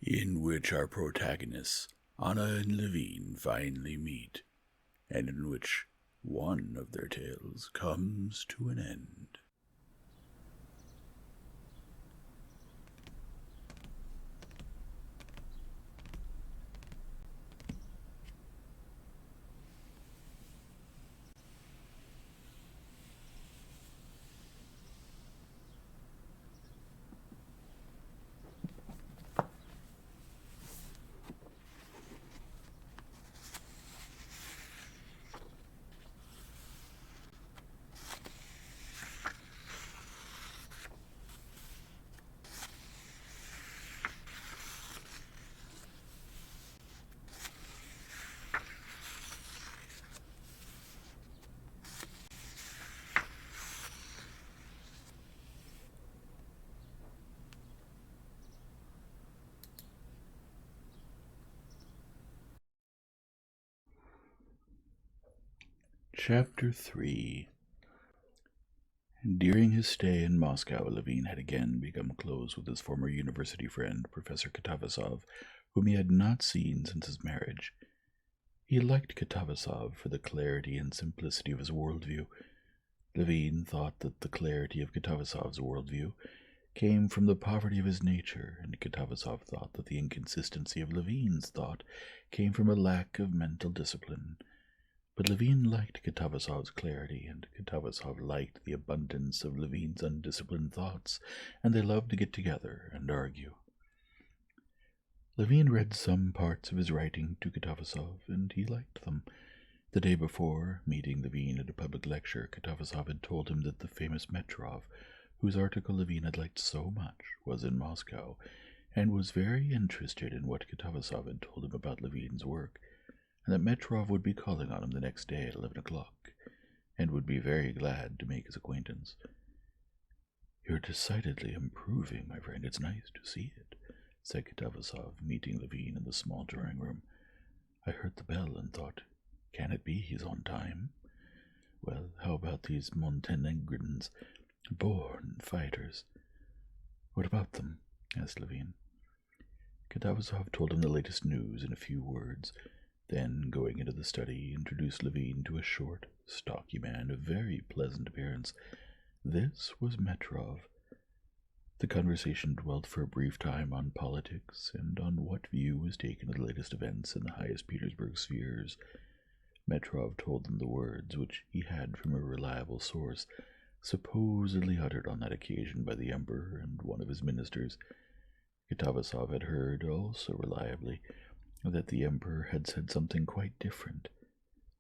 in which our protagonists, Anna and Levine, finally meet, and in which one of their tales comes to an end. Chapter 3. During his stay in Moscow, Levine had again become close with his former university friend, Professor Katavasov, whom he had not seen since his marriage. He liked Katavasov for the clarity and simplicity of his worldview. Levine thought that the clarity of Katavasov's worldview came from the poverty of his nature, and Katavasov thought that the inconsistency of Levine's thought came from a lack of mental discipline. But Levine liked Katavasov's clarity, and Katavasov liked the abundance of Levine's undisciplined thoughts, and they loved to get together and argue. Levine read some parts of his writing to Katavasov, and he liked them. The day before, meeting Levine at a public lecture, Katavasov had told him that the famous Metrov, whose article Levine had liked so much, was in Moscow, and was very interested in what Katavasov had told him about Levine's work, and that Metrov would be calling on him the next day at 11 o'clock, and would be very glad to make his acquaintance. "You're decidedly improving, my friend. It's nice to see it," said Katavasov, meeting Levine in the small drawing-room. "I heard the bell and thought, can it be he's on time? Well, how about these Montenegrins? Born fighters." "What about them?" asked Levine. Katavasov told him the latest news in a few words. Then, going into the study, introduced Levine to a short, stocky man of very pleasant appearance. This was Metrov. The conversation dwelt for a brief time on politics and on what view was taken of the latest events in the highest Petersburg spheres. Metrov told them the words which he had from a reliable source, supposedly uttered on that occasion by the Emperor and one of his ministers. Katavasov had heard, also reliably, that the Emperor had said something quite different.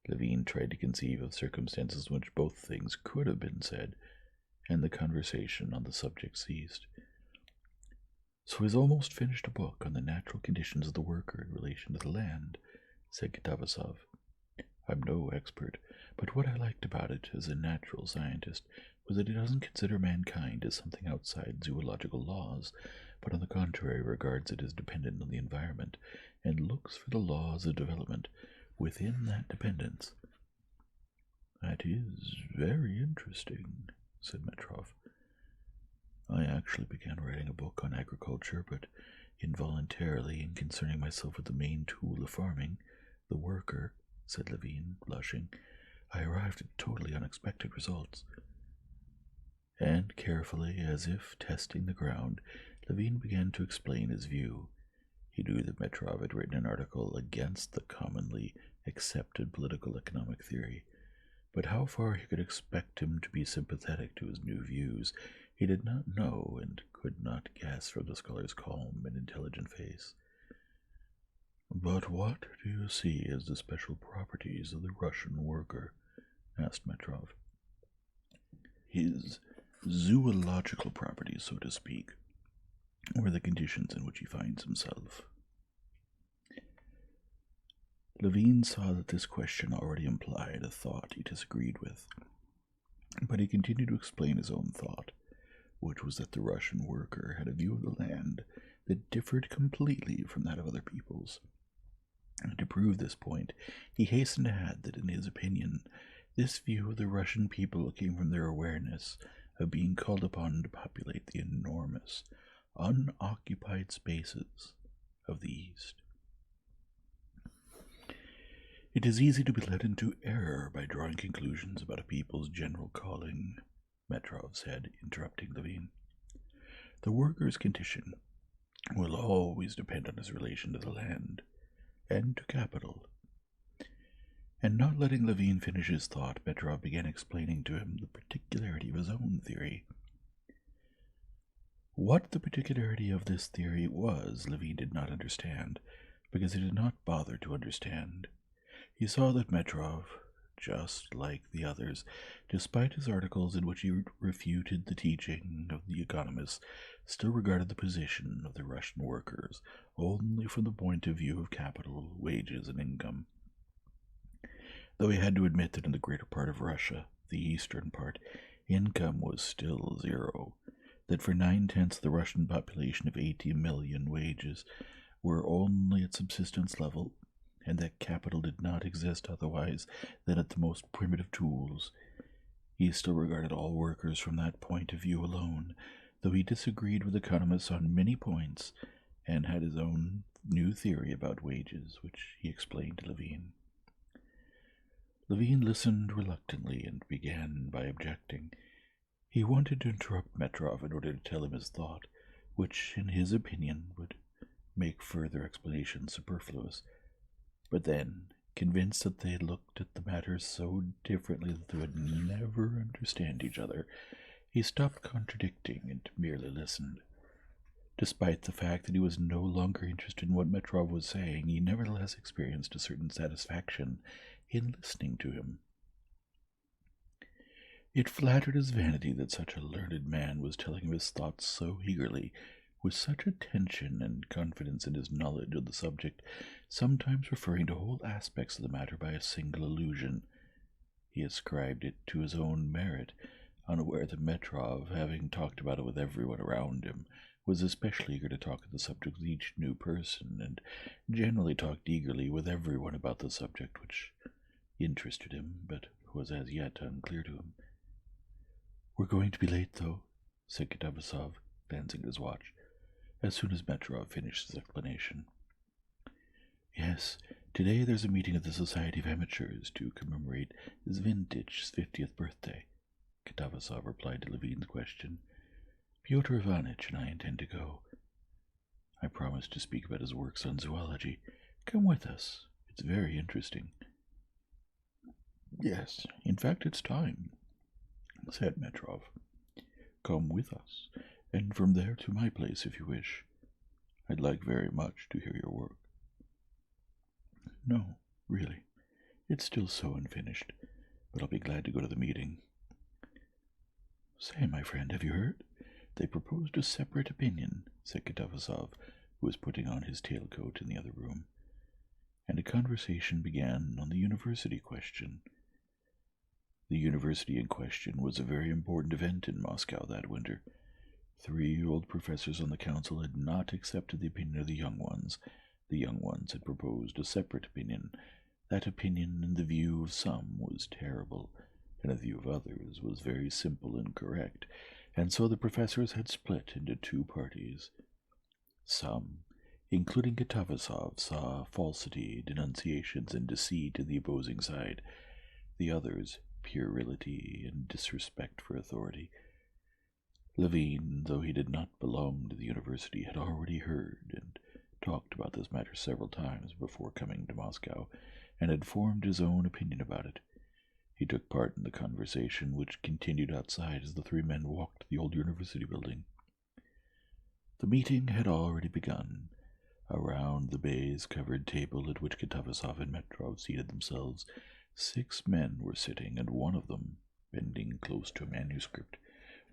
Levine tried to conceive of circumstances in which both things could have been said, and the conversation on the subject ceased. "So he's almost finished a book on the natural conditions of the worker in relation to the land," said Katavasov. "I'm no expert, but what I liked about it as a natural scientist was that it doesn't consider mankind as something outside zoological laws, but on the contrary regards it as dependent on the environment, and looks for the laws of development within that dependence." "That is very interesting," said Metrov. "I actually began writing a book on agriculture, but involuntarily, in concerning myself with the main tool of farming, the worker," said Levine, blushing, "I arrived at totally unexpected results." And carefully, as if testing the ground, Levine began to explain his view. He knew that Metrov had written an article against the commonly accepted political economic theory, but how far he could expect him to be sympathetic to his new views he did not know and could not guess from the scholar's calm and intelligent face. "But what do you see as the special properties of the Russian worker?" asked Metrov. "His zoological properties, so to speak, or the conditions in which he finds himself." Levine saw that this question already implied a thought he disagreed with, but he continued to explain his own thought, which was that the Russian worker had a view of the land that differed completely from that of other peoples. And to prove this point, he hastened to add that, in his opinion, this view of the Russian people came from their awareness of being called upon to populate the enormous, unoccupied spaces of the East. It is easy to be led into error by drawing conclusions about a people's general calling, Metrov said, interrupting Levine. The worker's condition will always depend on his relation to the land and to capital. And not letting Levine finish his thought, Metrov began explaining to him the particularity of his own theory. What the particularity of this theory was, Levine did not understand, because he did not bother to understand. He saw that Metrov, just like the others, despite his articles in which he refuted the teaching of the economists, still regarded the position of the Russian workers only from the point of view of capital, wages, and income. Though he had to admit that in the greater part of Russia, the eastern part, income was still zero, that for 9/10 of the Russian population of 80 million wages were only at subsistence level, and that capital did not exist otherwise than at the most primitive tools. He still regarded all workers from that point of view alone, though he disagreed with economists on many points, and had his own new theory about wages, which he explained to Levine. Levine listened reluctantly and began by objecting. He wanted to interrupt Metrov in order to tell him his thought, which, in his opinion, would make further explanation superfluous. But then, convinced that they looked at the matter so differently that they would never understand each other, he stopped contradicting and merely listened. Despite the fact that he was no longer interested in what Metrov was saying, he nevertheless experienced a certain satisfaction in listening to him. It flattered his vanity that such a learned man was telling him his thoughts so eagerly, with such attention and confidence in his knowledge of the subject, sometimes referring to whole aspects of the matter by a single allusion. He ascribed it to his own merit, unaware that Metrov, having talked about it with everyone around him, was especially eager to talk of the subject with each new person, and generally talked eagerly with everyone about the subject which interested him, but was as yet unclear to him. "We're going to be late, though," said Katavasov, glancing at his watch, as soon as Metrov finished his explanation. "Yes, today there's a meeting of the Society of Amateurs to commemorate Zvintitch's 50th birthday," Katavasov replied to Levine's question. "Pyotr Ivanitch and I intend to go. I promised to speak about his works on zoology. Come with us. It's very interesting." "Yes, in fact it's time," said Metrov. "Come with us, and from there to my place if you wish. I'd like very much to hear your work." "No, really. It's still so unfinished, but I'll be glad to go to the meeting." "Say, my friend, have you heard? They proposed a separate opinion," said Katavasov, who was putting on his tailcoat in the other room, and a conversation began on the university question. The university in question was a very important event in Moscow that winter. 3 old professors on the council had not accepted the opinion of the young ones. The young ones had proposed a separate opinion. That opinion, in the view of some, was terrible, and in the view of others was very simple and correct, and so the professors had split into 2 parties. Some, including Katavasov, saw falsity, denunciations, and deceit in the opposing side. The others, puerility and disrespect for authority. Levine, though he did not belong to the university, had already heard and talked about this matter several times before coming to Moscow, and had formed his own opinion about it. He took part in the conversation, which continued outside as the 3 men walked to the old university building. The meeting had already begun. Around the baize-covered table at which Katavasov and Metrov seated themselves, 6 men were sitting, and one of them, bending close to a manuscript,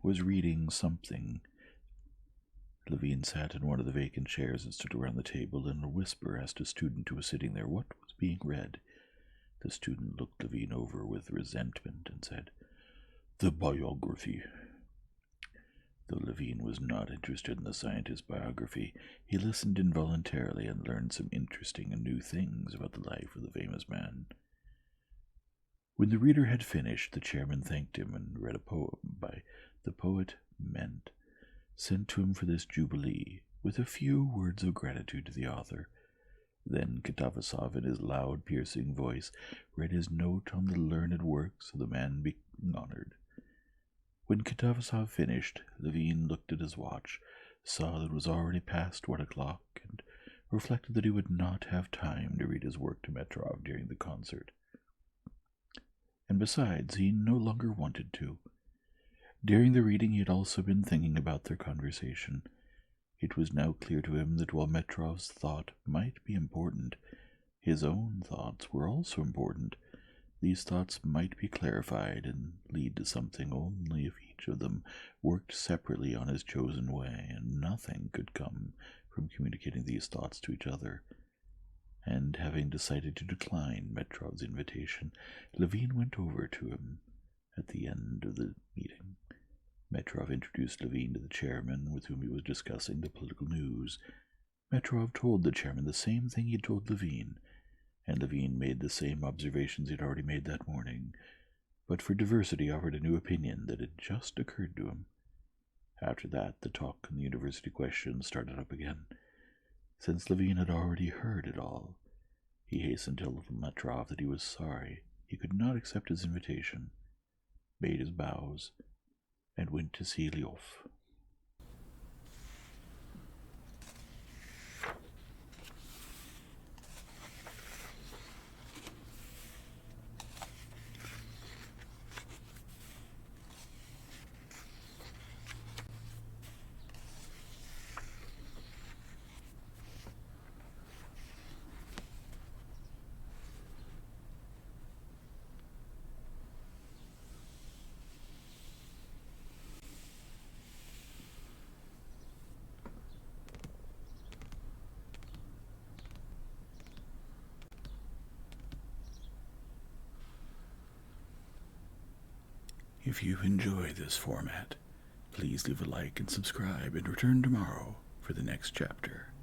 was reading something. Levine sat in one of the vacant chairs that stood around the table, and in a whisper asked a student who was sitting there what was being read. The student looked Levine over with resentment and said, "The biography." Though Levine was not interested in the scientist's biography, he listened involuntarily and learned some interesting and new things about the life of the famous man. When the reader had finished, the chairman thanked him and read a poem by the poet Ment, sent to him for this jubilee, with a few words of gratitude to the author. Then Katavasov, in his loud, piercing voice, read his note on the learned works of the man being honored. When Katavasov finished, Levin looked at his watch, saw that it was already past 1 o'clock, and reflected that he would not have time to read his work to Metrov during the concert. And besides, he no longer wanted to. During the reading he had also been thinking about their conversation. It was now clear to him that while Metrov's thought might be important, his own thoughts were also important. These thoughts might be clarified and lead to something only if each of them worked separately on his chosen way, and nothing could come from communicating these thoughts to each other. And having decided to decline Metrov's invitation, Levin went over to him at the end of the meeting. Metrov introduced Levin to the chairman, with whom he was discussing the political news. Metrov told the chairman the same thing he had told Levin, and Levin made the same observations he had already made that morning, but for diversity offered a new opinion that had just occurred to him. After that, the talk on the university question started up again. Since Levin had already heard it all, he hastened to tell Metrov that he was sorry he could not accept his invitation, made his bows, and went to see Lyov. If you enjoy this format, please leave a like and subscribe and return tomorrow for the next chapter.